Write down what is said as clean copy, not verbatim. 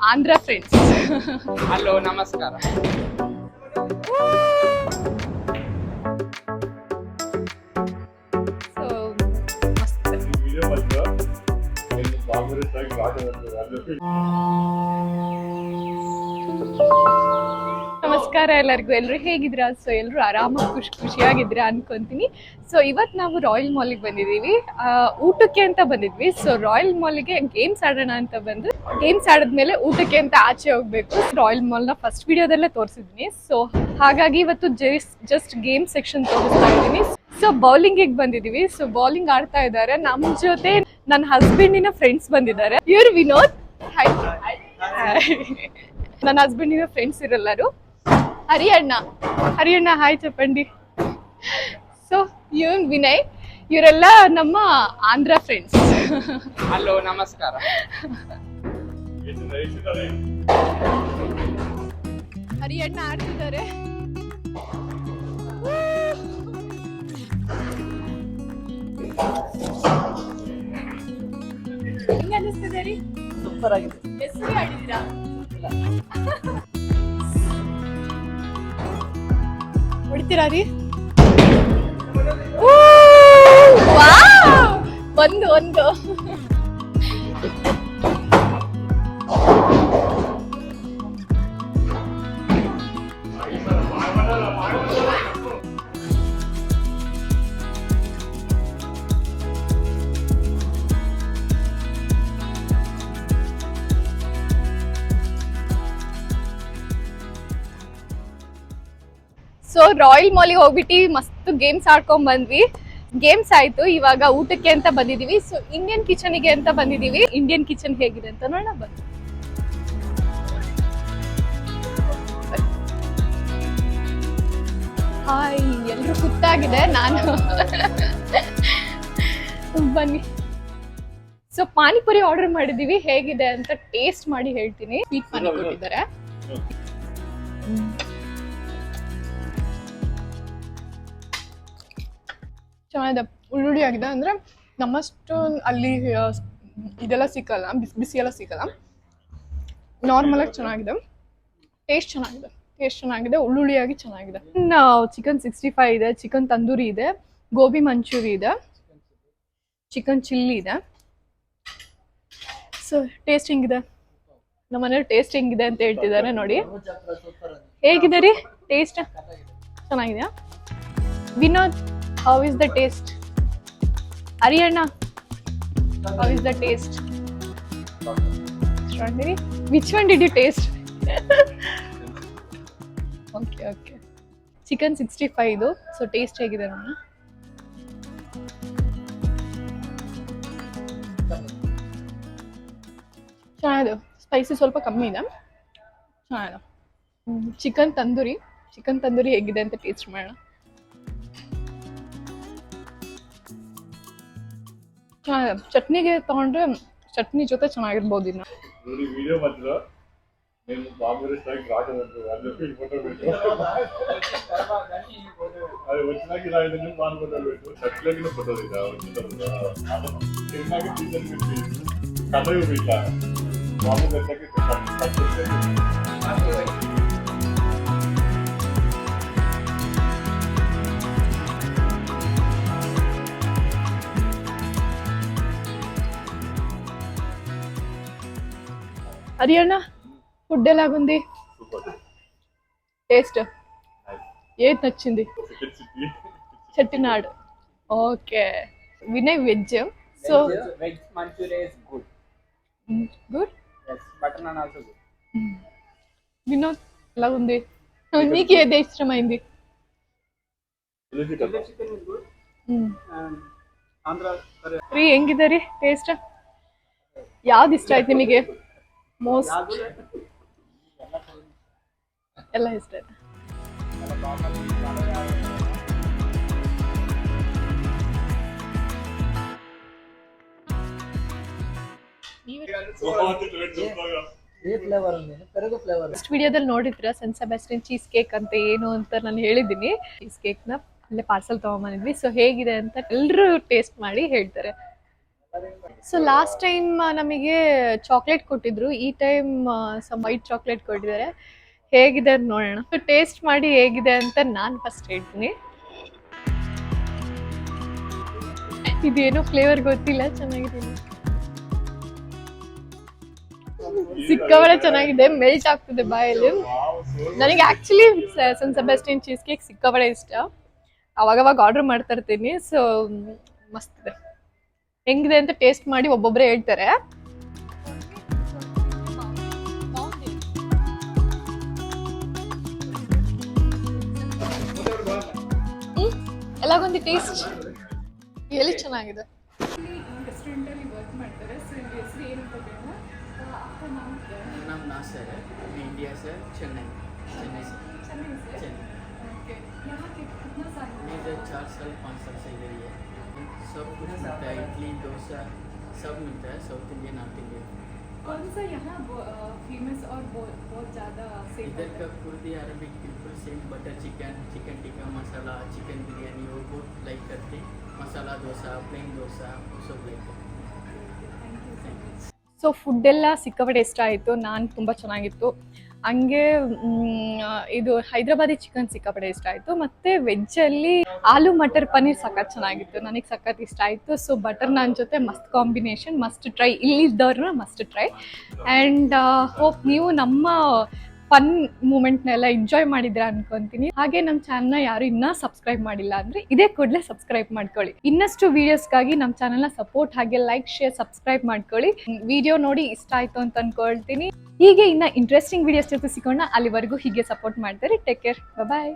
Andhra friends. Hello ನಮಸ್ಕಾರ. ನಮಸ್ಕಾರ ಎಲ್ಲರಿಗೂ. ಎಲ್ಲರೂ ಹೇಗಿದ್ದೀರಾ? ಸೊ ಎಲ್ಲರೂ ಆರಾಮಾಗಿ ಖುಷಿಯಾಗಿದ್ದೀರಾ ಅನ್ಕೊಂತೀನಿ. ಸೊ ಇವತ್ತು ನಾವು ರಾಯಲ್ ಮಾಲಿಗೆ ಬಂದಿದ್ದೀವಿ, ಊಟಕ್ಕೆ ಅಂತ ಬಂದಿದ್ವಿ. ಸೊ ರಾಯಲ್ ಮಾಲಿಗೆ ಗೇಮ್ಸ್ ಆಡೋಣ ಅಂತ ಬಂದು, ಗೇಮ್ಸ್ ಆಡಿದ್ಮೇಲೆ ಊಟಕ್ಕೆ ಅಂತ ಆಚೆ ಹೋಗ್ಬೇಕು. ರಾಯಲ್ ಮಾಲ್ನ ಫಸ್ಟ್ ವಿಡಿಯೋದಲ್ಲೇ ತೋರಿಸಿದ್ನಿ. ಸೊ ಹಾಗಾಗಿ ಇವತ್ತು ಜಸ್ಟ್ ಗೇಮ್ ಸೆಕ್ಷನ್ ತೋರಿಸ್ತಾ ಇದ್ದೀನಿ. ಸೊ ಬೌಲಿಂಗಿಗೆ ಬಂದಿದ್ದೀವಿ. ಸೊ ಬೌಲಿಂಗ್ ಆಡ್ತಾ ಇದ್ದಾರೆ. ನಮ್ಮ ಜೊತೆ ನನ್ನ ಹಸ್ಬೆಂಡಿನ ಫ್ರೆಂಡ್ಸ್ ಬಂದಿದ್ದಾರೆ. ಇವ್ರು ವಿನೋದ್. ಹಾಯ್. ನನ್ನ ಹಸ್ಬೆಂಡಿನ ಫ್ರೆಂಡ್ಸ್ ಇರೆಲ್ಲರೂ. ಹರಿಯಣ್ಣ ಹಾಯ್ ಚಪ್ಪಂಡಿ. ಸೊ ಇವನ್ ವಿನಯ್. ಇವರೆಲ್ಲ ನಮ್ಮ ಆಂಧ್ರ ಫ್ರೆಂಡ್ಸ್. ಹಲೋ ನಮಸ್ಕಾರ. ಹರಿಯಣ್ಣ ಆಡ್ತಿದ್ದಾರೆ. ಹೆಂಗ ಅನಿಸ್ತಿದೆ ರೀ? ಸೂಪರ್ ಆಗಿದೆ. ಎಷ್ಟು ಆಡಿದ್ದೀರಾ? ಹೊಡಿತೀರಾ ರೀ? ಒಂದು ಸೊ ರಾಯಲ್ ಮಾಲಿಗೆ ಹೋಗ್ಬಿಟ್ಟು ಮಸ್ತ್ ಗೇಮ್ಸ್ ಆಡ್ಕೊಂಡ್ ಬಂದ್ವಿ. ಗೇಮ್ಸ್ ಆಯ್ತು, ಇವಾಗ ಊಟಕ್ಕೆ ಅಂತ ಬಂದಿದೀವಿ. ಸೊ ಇಂಡಿಯನ್ ಕಿಚನ್ಗೆ ಅಂತ ಬಂದಿದೀವಿ. ಇಂಡಿಯನ್ ಕಿಚನ್ ಹೇಗಿದೆ ಅಂತ ನೋಡೋಣ ಬನ್ನಿ. ಹಾಯ್, ಎಲ್ರು ಕುತ್ತಾಗಿದೆ. ನಾನು ಬನ್ನಿ. ಸೊ ಪಾನಿಪುರಿ ಆರ್ಡರ್ ಮಾಡಿದೀವಿ. ಹೇಗಿದೆ ಅಂತ ಟೇಸ್ಟ್ ಮಾಡಿ ಹೇಳ್ತೀನಿ. ಸ್ವೀಟ್ ಪಾನಿ ಕೊಟ್ಟಿದ್ದಾರೆ. ಚೆನ್ನಾಗಿದೆ, ಉಳ್ಳುಳ್ಳಿ ಆಗಿದೆ. ಅಂದ್ರೆ ನಮ್ಮಷ್ಟು ಅಲ್ಲಿ ಇದೆಲ್ಲ ಸಿಕ್ಕಲ್ಲ, ಬಿಸಿ ಎಲ್ಲ ಸಿಕ್ಕಲ್ಲ. ನಾರ್ಮಲ್ ಆಗಿ ಚೆನ್ನಾಗಿದೆ. ಟೇಸ್ಟ್ ಚೆನ್ನಾಗಿದೆ, ಉಳ್ಳುಳ್ಳಿಯಾಗಿ ಚೆನ್ನಾಗಿದೆ. ಚಿಕನ್ 65 ಇದೆ, ಚಿಕನ್ ತಂದೂರಿ ಇದೆ, ಗೋಬಿ ಮಂಚೂರಿ ಇದೆ, ಚಿಕನ್ ಚಿಲ್ಲಿ ಇದೆ. ಸೊ ಟೇಸ್ಟ್ ಹೆಂಗಿದೆ? ನಮ್ಮ ಮನೇಲಿ ಟೇಸ್ಟ್ ಹೆಂಗಿದೆ ಅಂತ ಹೇಳ್ತಿದ್ದಾರೆ ನೋಡಿ. ಹೇಗಿದೆ ರೀ ಟೇಸ್ಟ್? ಚೆನ್ನಾಗಿದೆಯಾ? Vinod, how is the taste? Ariana, how is the taste? Strawberry? Which one did you taste? Okay. Chicken 65 ಇದು. ಸೊ ಟೇಸ್ಟ್ ಹೇಗಿದೆ ನೋಡೋಣ. ಚೆನ್ನಾಗಿದೆ, ಸ್ಪೈಸಿ ಸ್ವಲ್ಪ ಕಮ್ಮಿ ಇದೆ. ಚೆನ್ನಾಗಿದೆ. ಚಿಕನ್ ತಂದೂರಿ ಹೇಗಿದೆ ಅಂತ ಟೇಸ್ಟ್ ಮಾಡೋಣ. ಚಟ್ನಿಗೆ ತಗೊಂಡ್ರೆ ಚಟ್ನಿ ಜೊತೆ ಚೆನ್ನಾಗಿರ್ಬೋದು. ಇನ್ನು హరియన్న ఫుడ్ ఎలాగుంది? టేస్ట్ ఏది నచ్చింది? Chettinad. Okay. Vinay veg. So veg manchurian is good. Good. yes button and also good. Vinod ఎలాగుంది? నీకు ఏది ఇష్టమైంది? Chicken is good. ಆಂಧ್ರ ರೀ ಹೆಂಗಿದೆ ರೀ ಟೇಸ್ಟ್? ಯಾವ್ದು ಇಷ್ಟ ಆಯ್ತು ನಿಮಗೆ ಮೋಸ್ಟ್? ಎಲ್ಲ ಇಷ್ಟ ಆಯ್ತು. ಫಸ್ಟ್ ವಿಡಿಯೋದಲ್ಲಿ ನೋಡಿದ್ರ ಸೆಂಟ್ ಸೆಬಾಸ್ಟಿಯನ್ ಚೀಸ್ ಕೇಕ್ ಅಂತ ಏನು ಅಂತ ನಾನು ಹೇಳಿದ್ದೀನಿ. ಚೀಸ್ ಕೇಕ್ ನ ಅಲ್ಲೇ ಪಾರ್ಸಲ್ ತಗೊಂಡ್ಬಂದಿದ್ವಿ. ಸೊ ಹೇಗಿದೆ ಅಂತ ಎಲ್ಲರೂ ಟೇಸ್ಟ್ ಮಾಡಿ ಹೇಳ್ತಾರೆ. ಸೊ ಲಾಸ್ಟ್ ಟೈಮ್ ನಮಗೆ ಚಾಕ್ಲೇಟ್ ಕೊಟ್ಟಿದ್ರು, ಈ ಟೈಮ್ ಸಮ್ ವೈಟ್ ಚಾಕ್ಲೇಟ್ ಕೊಟ್ಟಿದ್ದಾರೆ. ಹೇಗಿದೆ ಅಂತ ನೋಡೋಣ. ಟೇಸ್ಟ್ ಮಾಡಿ ಹೇಗಿದೆ ಅಂತ ನಾನು ಫಸ್ಟ್ ಹೇಳ್ತೀನಿ. ಇದೇನೋ ಫ್ಲೇವರ್ ಗೊತ್ತಿಲ್ಲ, ಚೆನ್ನಾಗಿದೆ, ಸಿಕ್ಕಾಬಳೆ ಚೆನ್ನಾಗಿದೆ, ಮೆಲ್ಟ್ ಆಗ್ತದೆ ಬಾಯಲ್ಲಿ. ನನಗೆ ಆಕ್ಚುಲಿ ಸನ್ ಸೆಬಾಸ್ಟಿಯನ್ ಚೀಸ್ ಕೇಕ್ ಸಿಕ್ಕಾಬಳೆ ಇಷ್ಟ, ಅವಾಗವಾಗ ಆರ್ಡರ್ ಮಾಡ್ತಾ ಇರ್ತೀನಿ. ಸೊ ಮಸ್ತ್ ಇದೆ. ಹೆಂಗಿದೆ ಅಂತ ಟೇಸ್ಟ್ ಮಾಡಿ ಒಬ್ಬೊಬ್ಬರೇ ಹೇಳ್ತಾರೆ. ಎಲ್ಲಗೊಂದು ಟೇಸ್ಟ್ ಎಲ್ಲಿ ಚೆನ್ನಾಗಿದೆ. ರೆಸ್ಟೋರೆಂಟಲ್ಲಿ ವರ್ಕ್ ಮಾಡ್ತಾರೆ. ಸೊ ಇಲ್ಲಿ ಹೆಸರು ಏನು ಅಂತ ಕೇಳೋಣ. नाम नासर है, मैं इंडिया से चेन्नई चेन्नई से चेन्नई से चेन्नई ओके। यहाँ के कितना साल मैं इधर 4 साल 5 साल से इधर ही है। सब कुछ मिलता है, इडली डोसा सब मिलता है, साउथ इंडियन नॉर्थ इंडियन। कौन सा यहाँ फेमस और बहुत ज़्यादा सेल इधर का कुर्दी अरबिक बिल्कुल same, butter chicken, chicken tikka masala, chicken biryani वो बहुत लाइक करते, मसाला डोसा, प्लेन डोसा वो सब लाइक करते। ಸೊ ಫುಡ್ ಎಲ್ಲ ಸಿಕ್ಕಾಪಟ್ಟೆ ಇಷ್ಟ ಆಯಿತು, ನಾನು ತುಂಬ ಚೆನ್ನಾಗಿತ್ತು. ಹಂಗೆ ಇದು ಹೈದ್ರಾಬಾದಿ ಚಿಕನ್ ಸಿಕ್ಕಾಪಟ್ಟೆ ಇಷ್ಟ ಆಯಿತು. ಮತ್ತು ವೆಜ್ಜಲ್ಲಿ ಆಲೂ ಮಟರ್ ಪನ್ನೀರ್ ಸಖತ್ ಚೆನ್ನಾಗಿತ್ತು, ನನಗೆ ಸಖತ್ ಇಷ್ಟ ಆಯಿತು. ಸೊ ಬಟರ್ ನಾನ್ ಜೊತೆ ಮಸ್ತ್ ಕಾಂಬಿನೇಷನ್, ಮಸ್ಟ್ ಟ್ರೈ, ಇಲ್ಲಿದ್ದವ್ರನ್ನ ಮಸ್ಟ್ ಟ್ರೈ. ಆ್ಯಂಡ್ ಹೋಪ್ ನೀವು ನಮ್ಮ ಫನ್ ಮೂಮೆಂಟ್ನೆಲ್ಲ ಎಂಜಾಯ್ ಮಾಡಿದ್ರೆ ಅನ್ಕೊಂತೀನಿ. ಹಾಗೆ ನಮ್ಮ ಚಾನಲ್ನ ಯಾರು ಇನ್ನೂ ಸಬ್ಸ್ಕ್ರೈಬ್ ಮಾಡಿಲ್ಲ ಅಂದರೆ ಇದೇ ಕೂಡಲೇ ಸಬ್ಸ್ಕ್ರೈಬ್ ಮಾಡ್ಕೊಳ್ಳಿ. ಇನ್ನಷ್ಟು ವೀಡಿಯೋಸ್ಗಾಗಿ ನಮ್ಮ ಚಾನಲ್ನ ಸಪೋರ್ಟ್ ಹಾಗೆ ಲೈಕ್ ಶೇರ್ ಸಬ್ಸ್ಕ್ರೈಬ್ ಮಾಡ್ಕೊಳ್ಳಿ. ವಿಡಿಯೋ ನೋಡಿ ಇಷ್ಟ ಆಯಿತು ಅಂತ ಅನ್ಕೊಳ್ತೀನಿ. ಹೀಗೆ ಇನ್ನು ಇಂಟ್ರೆಸ್ಟಿಂಗ್ ವೀಡಿಯೋಸ್ ಜೊತೆ ಸಿಗೋಣ. ಅಲ್ಲಿವರೆಗೂ ಹೀಗೆ ಸಪೋರ್ಟ್ ಮಾಡ್ತಾರೆ. ಟೇಕ್ ಕೇರ್, ಬಾಯ್.